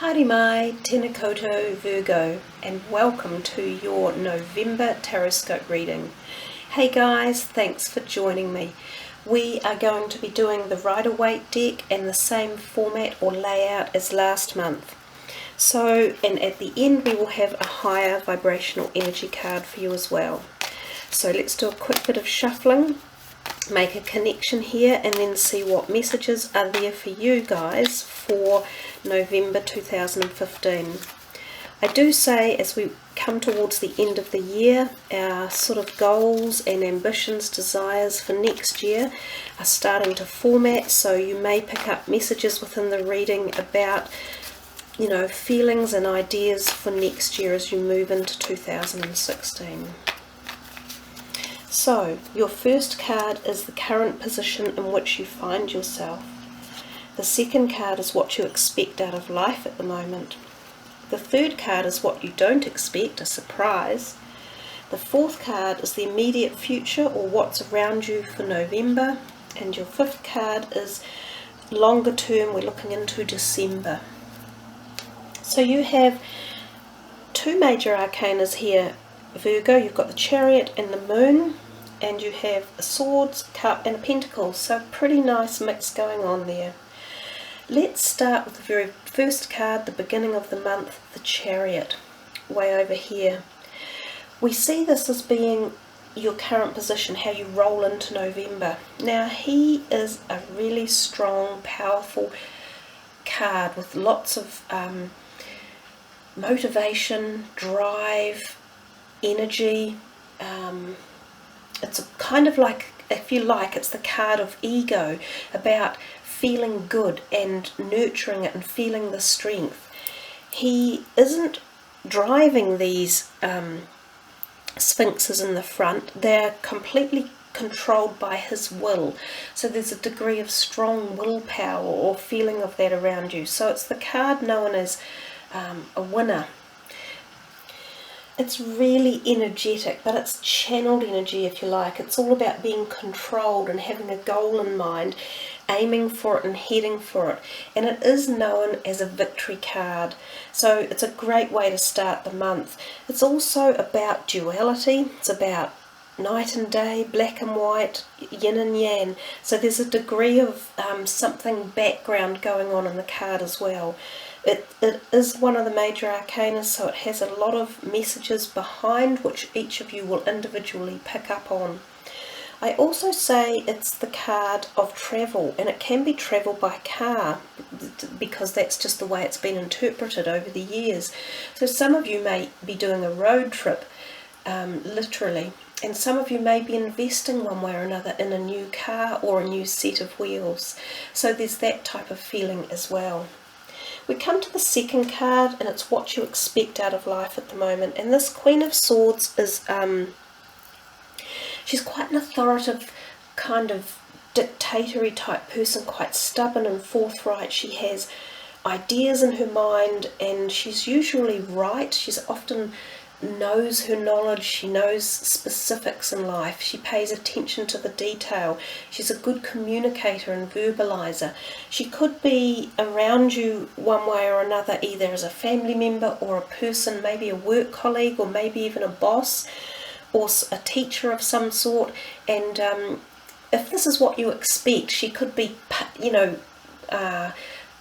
Haere mai, tēnā koutou Virgo, and welcome to your November Taroscope reading. Hey guys, thanks for joining me. We are going to be doing the Rider-Waite deck and the same format or layout as last month. And at the end we will have a higher vibrational energy card for you as well. So let's do a quick bit of shuffling, make a connection here, and then see what messages are there for you guys for November 2015. I do say as we come towards the end of the year, our sort of goals and ambitions, desires for next year are starting to format, so you may pick up messages within the reading about, you know, feelings and ideas for next year as you move into 2016. So, your first card is the current position in which you find yourself. The second card is what you expect out of life at the moment. The third card is what you don't expect, a surprise. The fourth card is the immediate future or what's around you for November. And your fifth card is longer term, we're looking into December. So you have two major arcanas here, Virgo. You've got the Chariot and the Moon, and you have a Swords, Cup and a Pentacle, so pretty nice mix going on there. Let's start with the very first card, the beginning of the month, the Chariot, way over here. We see this as being your current position, how you roll into November. Now he is a really strong, powerful card with lots of motivation, drive, energy. It's a kind of like, if you like, it's the card of ego, about feeling good and nurturing it and feeling the strength. He isn't driving these sphinxes in the front, they're completely controlled by his will. So there's a degree of strong willpower or feeling of that around you. So it's the card known as a winner. It's really energetic, but it's channeled energy, if you like. It's all about being controlled and having a goal in mind, aiming for it and heading for it. And it is known as a victory card. So it's a great way to start the month. It's also about duality. It's about night and day, black and white, yin and yang. So there's a degree of something background going on in the card as well. It is one of the major arcana, so it has a lot of messages behind which each of you will individually pick up on. I also say it's the card of travel, and it can be travel by car because that's just the way it's been interpreted over the years. So some of you may be doing a road trip, literally, and some of you may be investing one way or another in a new car or a new set of wheels. So there's that type of feeling as well. We come to the second card, and it's what you expect out of life at the moment. And this Queen of Swords is, she's quite an authoritative, kind of dictator-y type person, quite stubborn and forthright. She has ideas in her mind, and she's usually right. She's often knows her knowledge, she knows specifics in life, she pays attention to the detail, she's a good communicator and verbalizer. She could be around you one way or another, either as a family member or a person, maybe a work colleague or maybe even a boss or a teacher of some sort. And if this is what you expect, she could be, you know,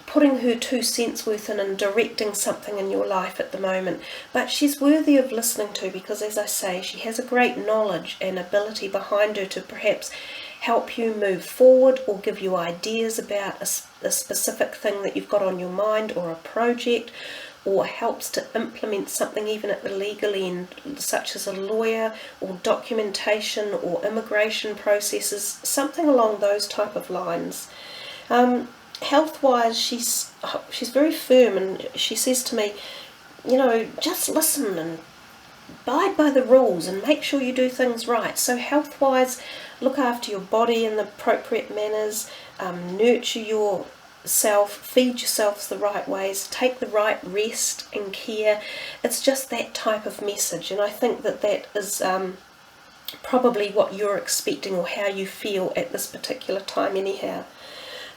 putting her 2 cents worth in and directing something in your life at the moment. But she's worthy of listening to because, as I say, she has a great knowledge and ability behind her to perhaps help you move forward or give you ideas about a specific thing that you've got on your mind or a project, or helps to implement something even at the legal end, such as a lawyer or documentation or immigration processes, something along those type of lines. Health-wise, she's very firm, and she says to me, you know, just listen and abide by the rules and make sure you do things right. So health-wise, look after your body in the appropriate manners, nurture yourself, feed yourselves the right ways, take the right rest and care. It's just that type of message, and I think that that is probably what you're expecting or how you feel at this particular time anyhow.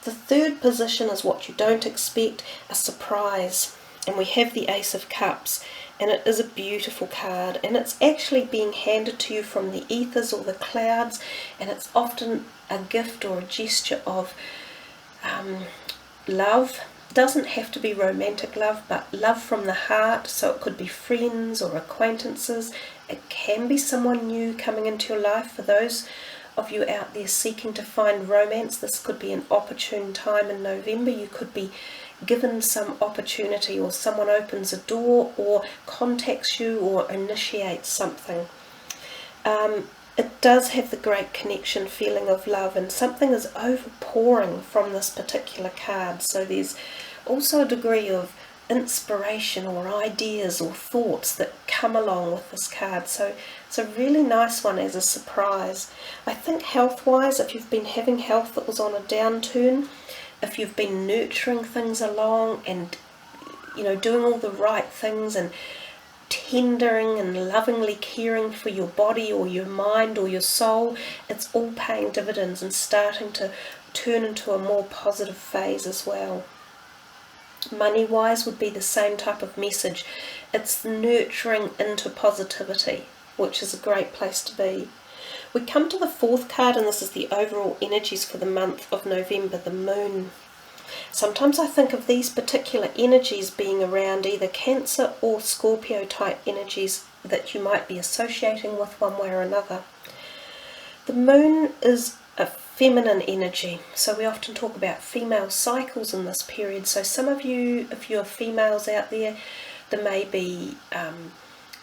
The third position is what you don't expect, a surprise. and we have the Ace of Cups, and it is a beautiful card, and it's actually being handed to you from the ethers or the clouds, and it's often a gift or a gesture of love. Doesn't have to be romantic love, but love from the heart. So it could be friends or acquaintances. It can be someone new coming into your life. For those of you out there seeking to find romance, this could be an opportune time in November. You could be given some opportunity, or someone opens a door or contacts you or initiates something. It does have the great connection feeling of love, and something is overpouring from this particular card. So there's also a degree of inspiration or ideas or thoughts that come along with this card. So it's a really nice one as a surprise. I think health-wise, if you've been having health that was on a downturn, if you've been nurturing things along and, you know, doing all the right things and tendering and lovingly caring for your body or your mind or your soul, it's all paying dividends and starting to turn into a more positive phase as well. Money wise would be the same type of message. It's nurturing into positivity, which is a great place to be. We come to the fourth card, and this is the overall energies for the month of November, the moon. Sometimes I think of these particular energies being around either Cancer or Scorpio type energies that you might be associating with one way or another. The moon is a feminine energy, so we often talk about female cycles in this period. So some of you, if you're females out there, there may be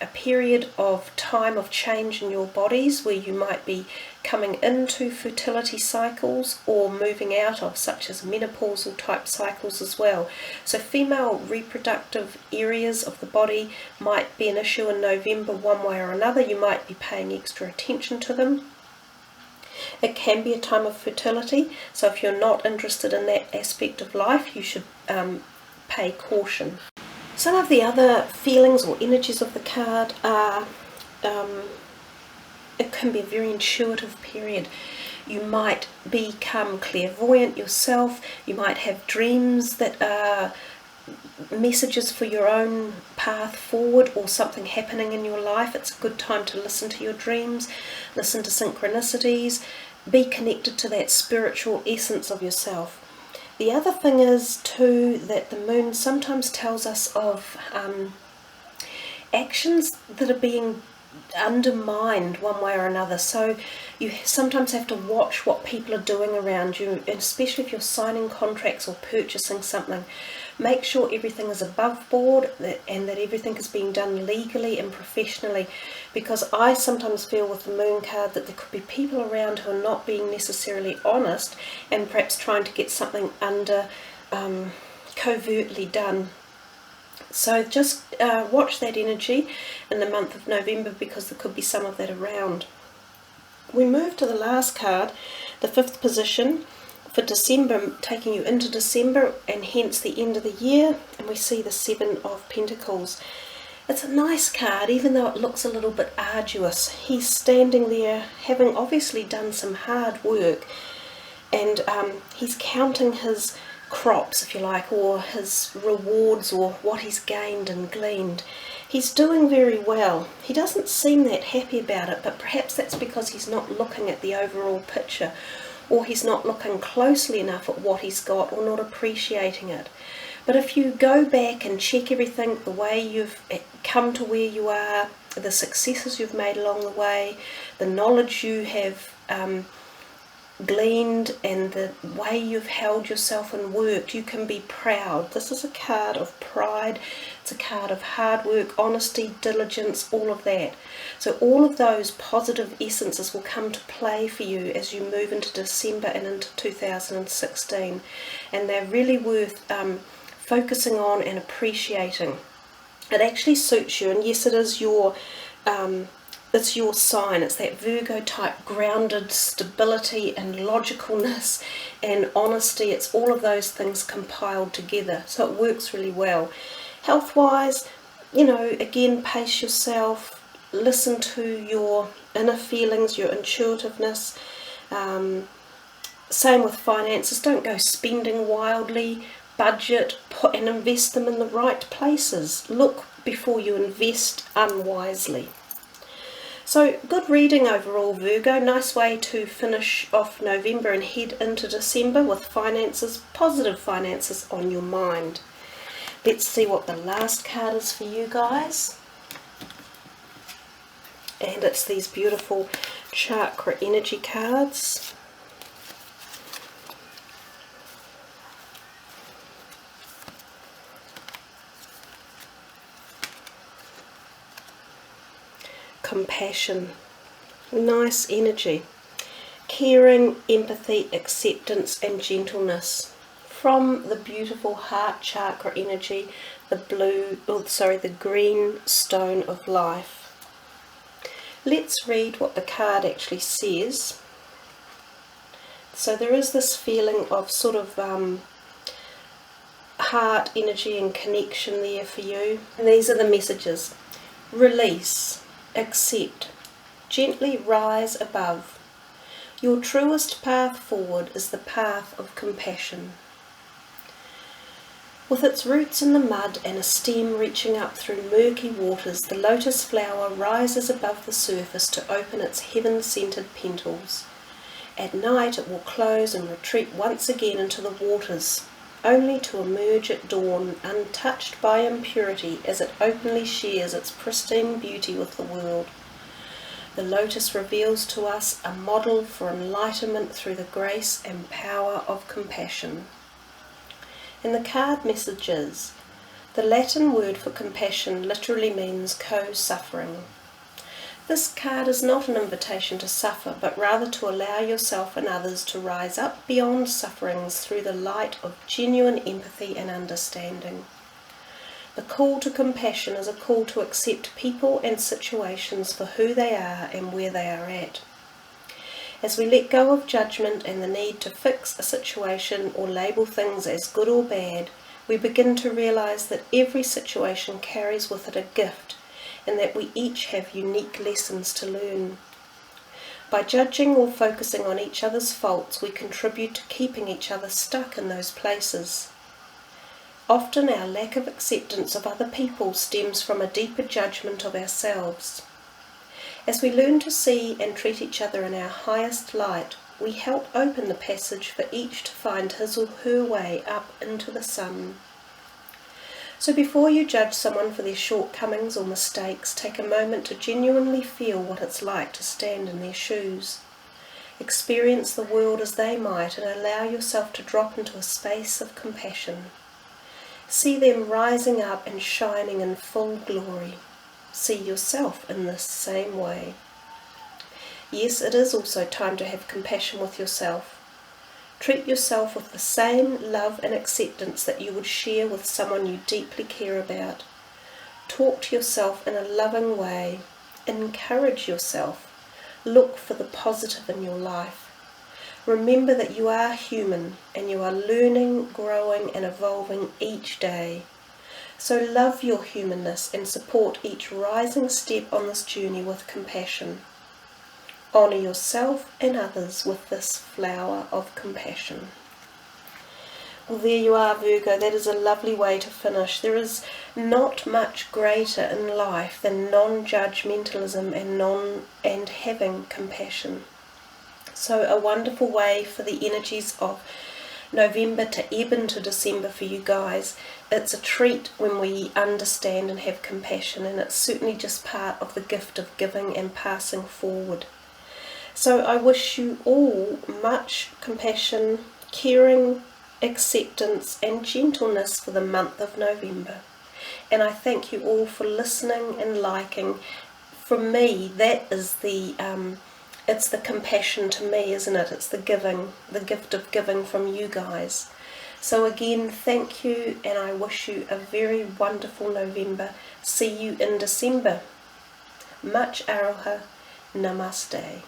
a period of time of change in your bodies where you might be coming into fertility cycles or moving out of, such as menopausal type cycles as well. So female reproductive areas of the body might be an issue in November one way or another. You might be paying extra attention to them. It can be a time of fertility, so if you're not interested in that aspect of life, you should pay caution. Some of the other feelings or energies of the card are, it can be a very intuitive period. You might become clairvoyant yourself. You might have dreams that are messages for your own path forward or something happening in your life. It's a good time to listen to your dreams, listen to synchronicities, be connected to that spiritual essence of yourself. The other thing is too that the moon sometimes tells us of actions that are being undermined one way or another. So you sometimes have to watch what people are doing around you, and especially if you're signing contracts or purchasing something. Make sure everything is above board and that everything is being done legally and professionally, because I sometimes feel with the moon card that there could be people around who are not being necessarily honest and perhaps trying to get something covertly done. So just watch that energy in the month of November, because there could be some of that around. We move to the last card, the fifth position for December, taking you into December and hence the end of the year, and we see the Seven of Pentacles. It's a nice card, even though it looks a little bit arduous. He's standing there having obviously done some hard work, and he's counting his crops, if you like, or his rewards, or what he's gained and gleaned. He's doing very well. He doesn't seem that happy about it, but perhaps that's because he's not looking at the overall picture, or he's not looking closely enough at what he's got, or not appreciating it. But if you go back and check everything, the way you've come to where you are, the successes you've made along the way, the knowledge you have gleaned, and the way you've held yourself and worked, you can be proud. This is a card of pride. It's a card of hard work, honesty, diligence, all of that. So all of those positive essences will come to play for you as you move into December and into 2016, and they're really worth focusing on and appreciating. It actually suits you, and yes, it is your it's your sign. It's that Virgo type grounded stability and logicalness and honesty. It's all of those things compiled together, so it works really well. Health wise, you know, again, pace yourself, listen to your inner feelings, your intuitiveness. Same with finances. Don't go spending wildly. budget, put and invest them in the right places. Look before you invest unwisely. So good reading overall, Virgo. Nice way to finish off November and head into December with finances, positive finances on your mind. Let's see what the last card is for you guys. And it's these beautiful chakra energy cards. Compassion, nice energy, caring, empathy, acceptance and gentleness. From the beautiful heart chakra energy, the green stone of life. Let's read what the card actually says. So there is this feeling of sort of heart energy and connection there for you. And these are the messages. Release. Accept. Gently rise above. Your truest path forward is the path of compassion. With its roots in the mud and a stem reaching up through murky waters, the lotus flower rises above the surface to open its heaven-scented petals. At night it will close and retreat once again into the waters, only to emerge at dawn, untouched by impurity, as it openly shares its pristine beauty with the world. The lotus reveals to us a model for enlightenment through the grace and power of compassion. And the card messages. The Latin word for compassion literally means co-suffering. This card is not an invitation to suffer, but rather to allow yourself and others to rise up beyond sufferings through the light of genuine empathy and understanding. The call to compassion is a call to accept people and situations for who they are and where they are at. As we let go of judgment and the need to fix a situation or label things as good or bad, we begin to realize that every situation carries with it a gift, and that we each have unique lessons to learn. By judging or focusing on each other's faults, we contribute to keeping each other stuck in those places. Often our lack of acceptance of other people stems from a deeper judgment of ourselves. As we learn to see and treat each other in our highest light, we help open the passage for each to find his or her way up into the sun. So before you judge someone for their shortcomings or mistakes, take a moment to genuinely feel what it's like to stand in their shoes. Experience the world as they might and allow yourself to drop into a space of compassion. See them rising up and shining in full glory. See yourself in this same way. Yes, it is also time to have compassion with yourself. Treat yourself with the same love and acceptance that you would share with someone you deeply care about. Talk to yourself in a loving way. Encourage yourself. Look for the positive in your life. Remember that you are human and you are learning, growing and evolving each day. So love your humanness and support each rising step on this journey with compassion. Honour yourself and others with this flower of compassion. Well, there you are, Virgo. That is a lovely way to finish. There is not much greater in life than non-judgmentalism and having compassion. So a wonderful way for the energies of November to ebb into December for you guys. It's a treat when we understand and have compassion, and it's certainly just part of the gift of giving and passing forward. So I wish you all much compassion, caring, acceptance and gentleness for the month of November. And I thank you all for listening and liking. For me, that is it's the compassion to me, isn't it? It's the giving, the gift of giving from you guys. So again, thank you, and I wish you a very wonderful November. See you in December. Much aroha. Namaste.